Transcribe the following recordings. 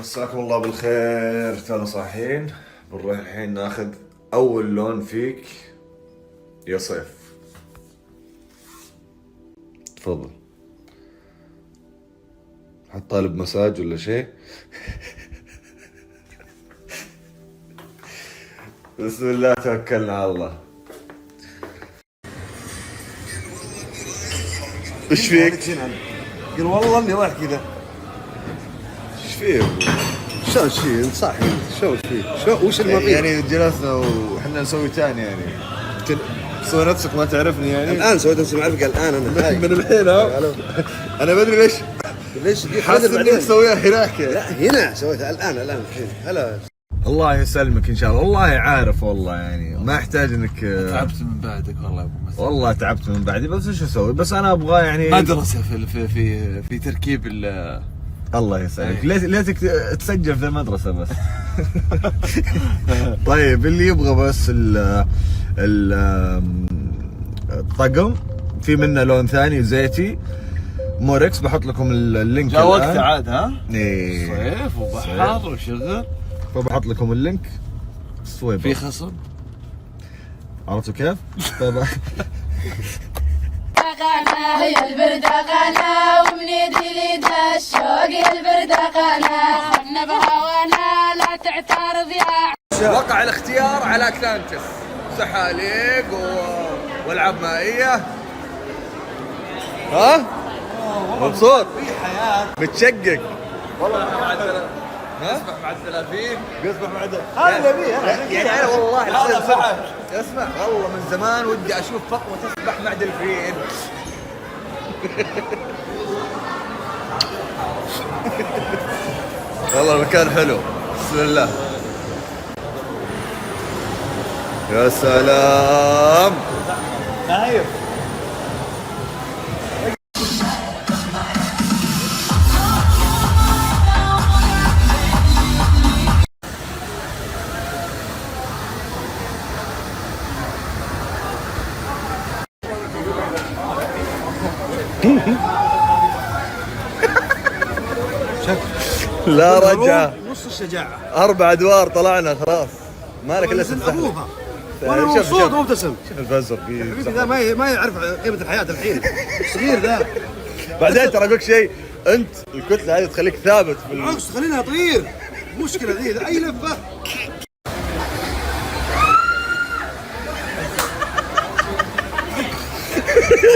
مساكم الله بالخير. تونا صاحيين بنروح الحين ناخذ اول لون فيك يا صيف. تفضل. حط طالب مساج ولا شيء. بسم الله توكلنا على الله. ايش فيك؟ قال والله اني رايح كذا. ايش فيه؟ شلون شي صاحي شو فيه؟ شو وش اللي ما فيه؟ يعني جلسنا وحنا نسوي تاني يعني تسوي نفسك ما تعرفني يعني. الان سويت نفسي معرفك الان انا هاي. من الحين ها. انا بدري ليش حاسس انك تسويها هناك. لا هنا سويتها الان الحين. هلا الله يسلمك ان شاء الله. والله عارف والله يعني ما احتاج انك تعبت من بعدك والله ابو مسلم. والله تعبت من بعدي بس ايش اسوي. بس انا ابغى يعني مدرسه في تركيب الله يسعدك. ليتك تسجل في المدرسه بس. طيب اللي يبغى بس الطقم في منه لون ثاني زيتي موركس. بحط لكم اللينك. جاء وقت عاد ها؟ ايه صيف وبحر وشغل. فبحط لكم اللينك السويبر. في خصم؟ عرفتوا كيف؟ طيب هي البردقانة ومن يدي لي الشوق يا البردقانة خدنا بهوانا لا تعترض يا. وقع الاختيار على اتلانتس. سحاليق والعاب مائية. ها؟ مبسوط؟ في حياه متشقق والله بعد اسمع بعد 30 بيصبح بعد هذا اللي يعني انا والله هذا فعل. اسمع والله من زمان ودي اشوف فاطمه تسبح مع دلفين. والله المكان حلو. بسم الله. يا سلام. نايف. لا رجع نص الشجاعه. 4 أدوار طلعنا خلاص. مالك الا نزل ابوها وانا وانا مبسوط ومبتسم. شوف الفزر حبيبي ذا ما يعرف قيمه الحياه الحين. صغير ذا. بعدين ترى اقولك شيء. انت الكتله هذه تخليك ثابت في بالعكس خلينا اطير. مشكله ذي اي لفه.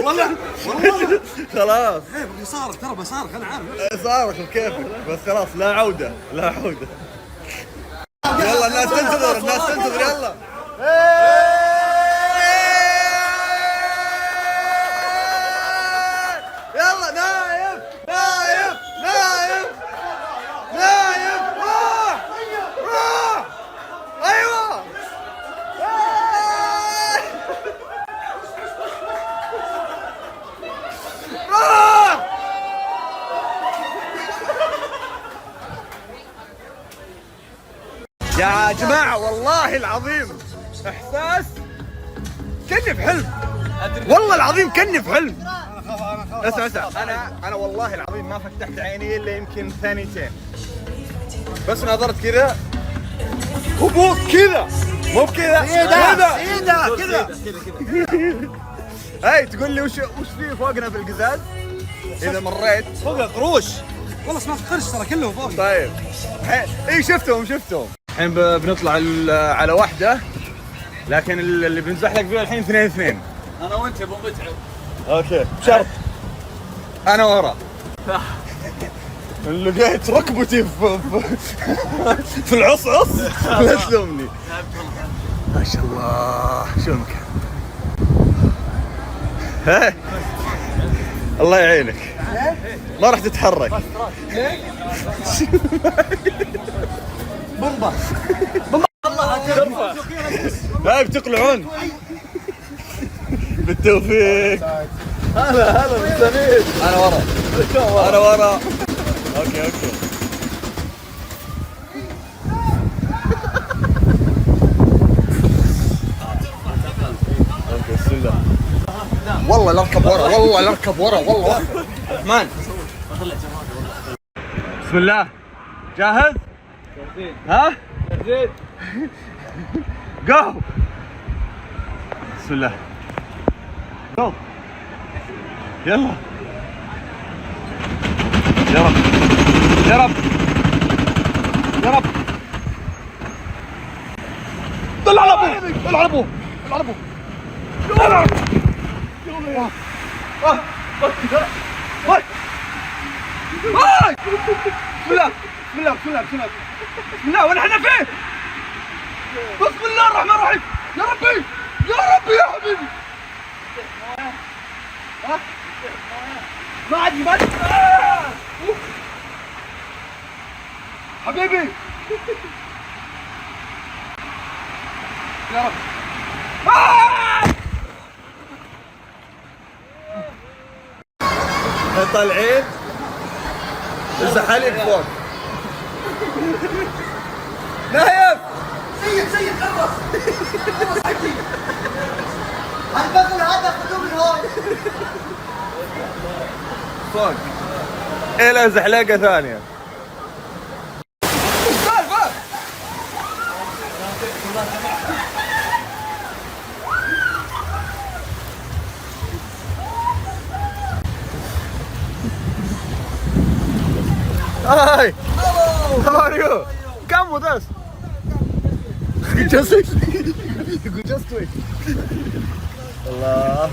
والله خلاص ايه بيصارك ترى بصارك انا عارف. صارت بكيفك بس خلاص لا عوده لا عوده. يلا الناس تنتظر الناس تنتظر يلا. يلا نايف نايف نايف نايف. روح روح. ايوه روح. يا جماعة والله العظيم إحساس كني في حلم. والله العظيم كني في حلم. اسمع أنا والله العظيم ما فتحت عيني إلا يمكن ثانيتين بس نظرت كذا هبوط كذا مو بكذا كذا. هاي تقول لي وش في فوقنا في القزاز إذا مريت فوق قروش. والله اسمع قرش ترى كله فوق. طيب اي شفتهم الحين بنطلع على واحدة لكن اللي بنزحلق فيه الحين 2 انا وانت ابو متعب. اوكي بشرط انا ورا. لقيت ركبتي في العصعص لا تلومني. ما شاء الله شو المكان. ها الله يعينك ما راح تتحرك. بمبا لا بتقلعون. بالتوفيق. هلا بالسميد. انا ورا. اوكي بسم الله. والله نركب ورا والله رحمن. بسم الله. جاهز؟ ها؟ جو. بسم الله. جو. يلا. يا رب يا رب يا رب. طلع على ابوه، طلع على ابوه، طلع على ابوه. يلا. بسم الله بسم الله بسم الله بسم الله بسم الله. وين احنا فين؟ بسم الله الرحمن الرحيم. يا ربي يا ربي يا حبيبي. ها؟ ما عندي ما عندي. حبيبي يا رب. طالعين الزحاليق فوق. نايف سيد خلص حكي البغل هذا خذوه من هون فوق. الى زحلقه ثانيه. Hi. How are you? Come with us. Just wait. Just wait. Allah.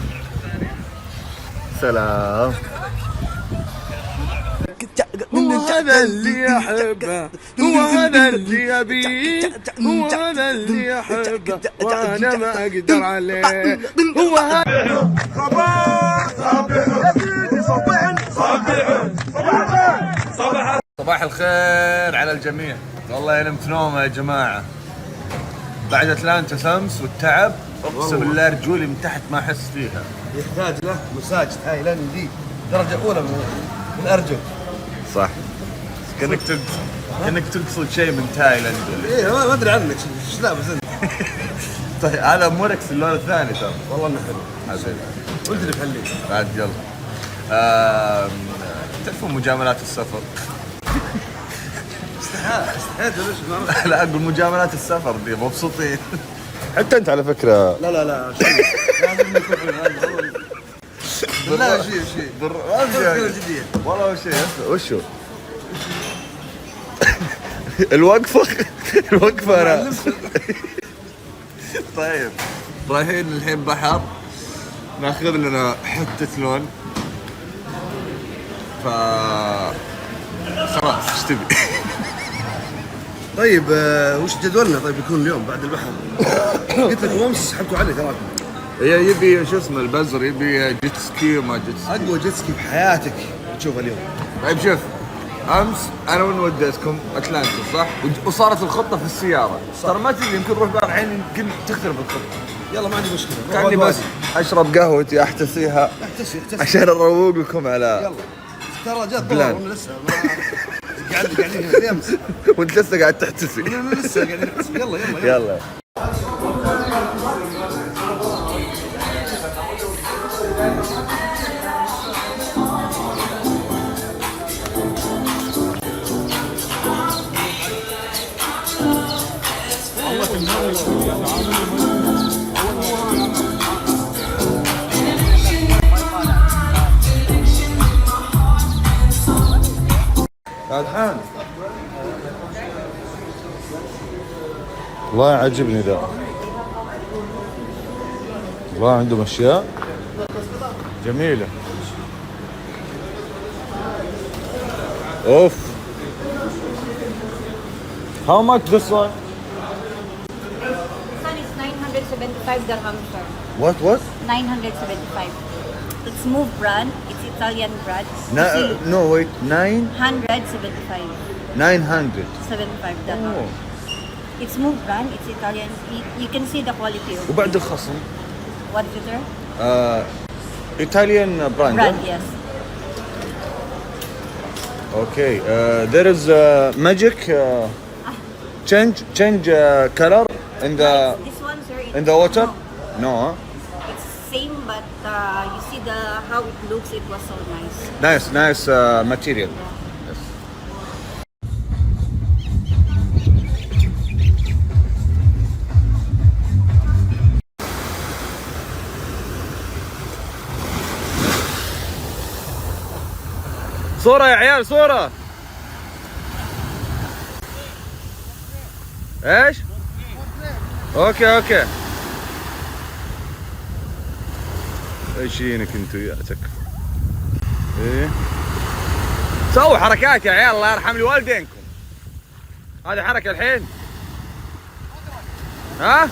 سلام. هو هذا اللي أحبه، هو هذا اللي أبيه، هو هذا اللي أحبه وأنا ما أقدر عليه. هو هذا. صباح الخير على الجميع. والله يا نمت نوم يا جماعة بعد أتلانتا شمس والتعب. أقسم بالله رجولي من تحت ما أحس فيها. يحتاج له مساج تايلاندي دي درجة أولى من أرجل. صح. كأنك تقصد شيء من تايلاند. إيه ما أدري عنك إيش لابس أنت. طيب هذا موركس اللون الثاني ترى. والله إنه حلو. حبيبي. قلت لي بحليك. بعد يلا. تعرفون مجاملات السفر؟ استحيت ليش؟ لا أقول مجاملات السفر دي مبسوطين. حتى أنت على فكرة. لا شيء. لازم يكون لا شيء. والله شيء. وشو؟ الوقفة أنا. طيب رايحين الحين بحر ناخذ لنا حتة لون خلاص ايش تبي؟ طيب وش جدولنا طيب يكون اليوم بعد البحر؟ قلت لك امس سحبتوا علي تراكم. يبي شو اسمه البزر يبي جيت سكي وما جيت سكي. اقوى جيت سكي بحياتك تشوفه اليوم. طيب شوف امس انا وين وديتكم اتلانتا صح؟ وصارت الخطه في السياره ترى ما تدري يمكن نروح بار الحين يمكن تختلف الخطه. يلا ما عندي مشكله. كاني بس اشرب قهوتي احتسيها احتسي عشان اروق لكم على. يلا ترى جات ظهر وانا لسه قاعدين هنا امس. وانت لسه قاعد تحتسي. انا لسه قاعدين نحتسي. يلا. فاتحان والله عجبني ذا. والله عندهم اشياء جميلة. اوف. How much this one? This one is 975 dirhams, sir. What? 975. It's Move brand. It's Italian brand. No wait 975. 900. 75 dirhams. It's Move brand. It's Italian. You can see the quality of وبعد الخصم. what is it? Italian brand. Brand, yes. Okay. There is magic. Change color in the This one, sir. in the water. No. It's same, but you see how it looks. It was so nice. Nice material. Yes. صورة يا عيال، صورة. ايش؟ اوكي اوكي. ايشينك انتو ياتك؟ ايه سووا حركات يا عيال، الله يرحم لي والدينكم. هذه حركة الحين. ها؟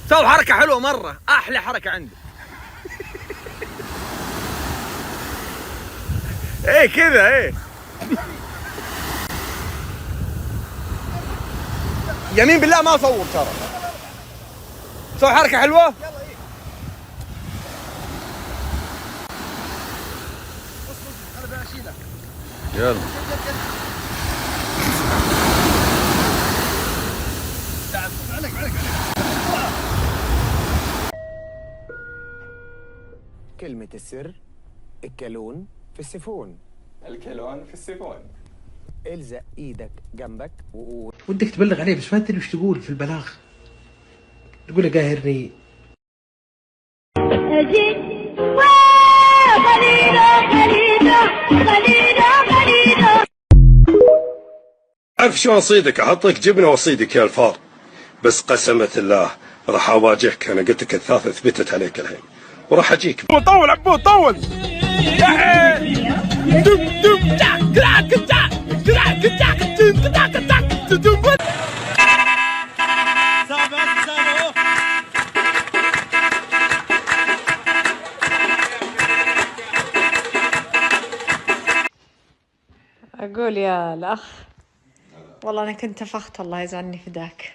سووا حركة حلوة مرة، احلى حركة عندي. ايه كذا ايه. يمين بالله ما اصور ترى. سوي حركة حلوة. يلا. كلمة السر: الكالون في السيفون. الكلون في السيفون. الزق ايدك جنبك وقول. ودك تبلغ عليه بس ما تدري وش تقول في البلاغ. تقول له قاهرني. عارف شلون اصيدك؟ احطك جبنه واصيدك يا الفار. بس قسمة الله راح اواجهك. انا قلت لك الثالثة ثبتت عليك الحين وراح اجيك. طول عبود طول. أقول يا الأخ والله أنا كنت فخت، الله يجعلني فداك.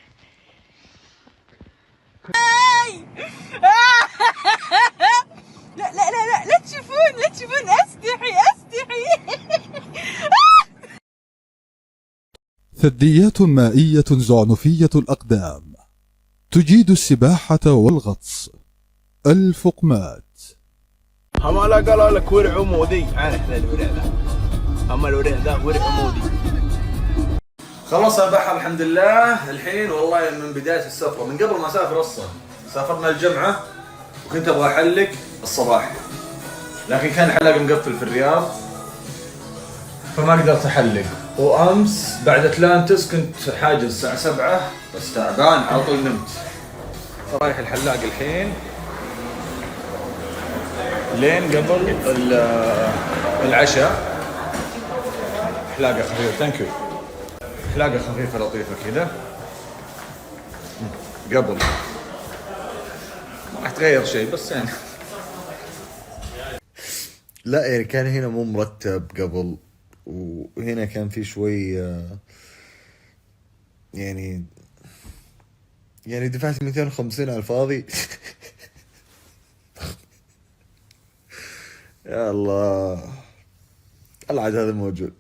لا لا لا لا لا تشوفون لا تشوفون، أستحي أستحي. ثدييات مائية زعنفية الأقدام تجيد السباحة والغطس. الفقمات. هم لا قالوا لك ورع عمودي، عارف الورع ذا. اما الورع ذا ورع عمودي. خلص البحر الحمد لله. الحين والله من بداية السفرة، من قبل ما اسافر اصلا سافرنا الجمعة وكنت ابغى احلق الصباح، لكن كان الحلاق مقفل في الرياض فما قدرت احلق. وامس بعد اتلانتس كنت حاجز الساعة 7 بس تعبان على طول نمت. رايح الحلاق الحين لين قبل العشاء. حلاقة خفيفة. ثانك يو. حلاقة خفيفة لطيفة كذا قبل. ما راح تغير شيء بس يعني. لا يعني كان هنا مو مرتب قبل، وهنا كان في شوي يعني دفعت 250 على الفاضي. يا الله، عاد هذا موجود.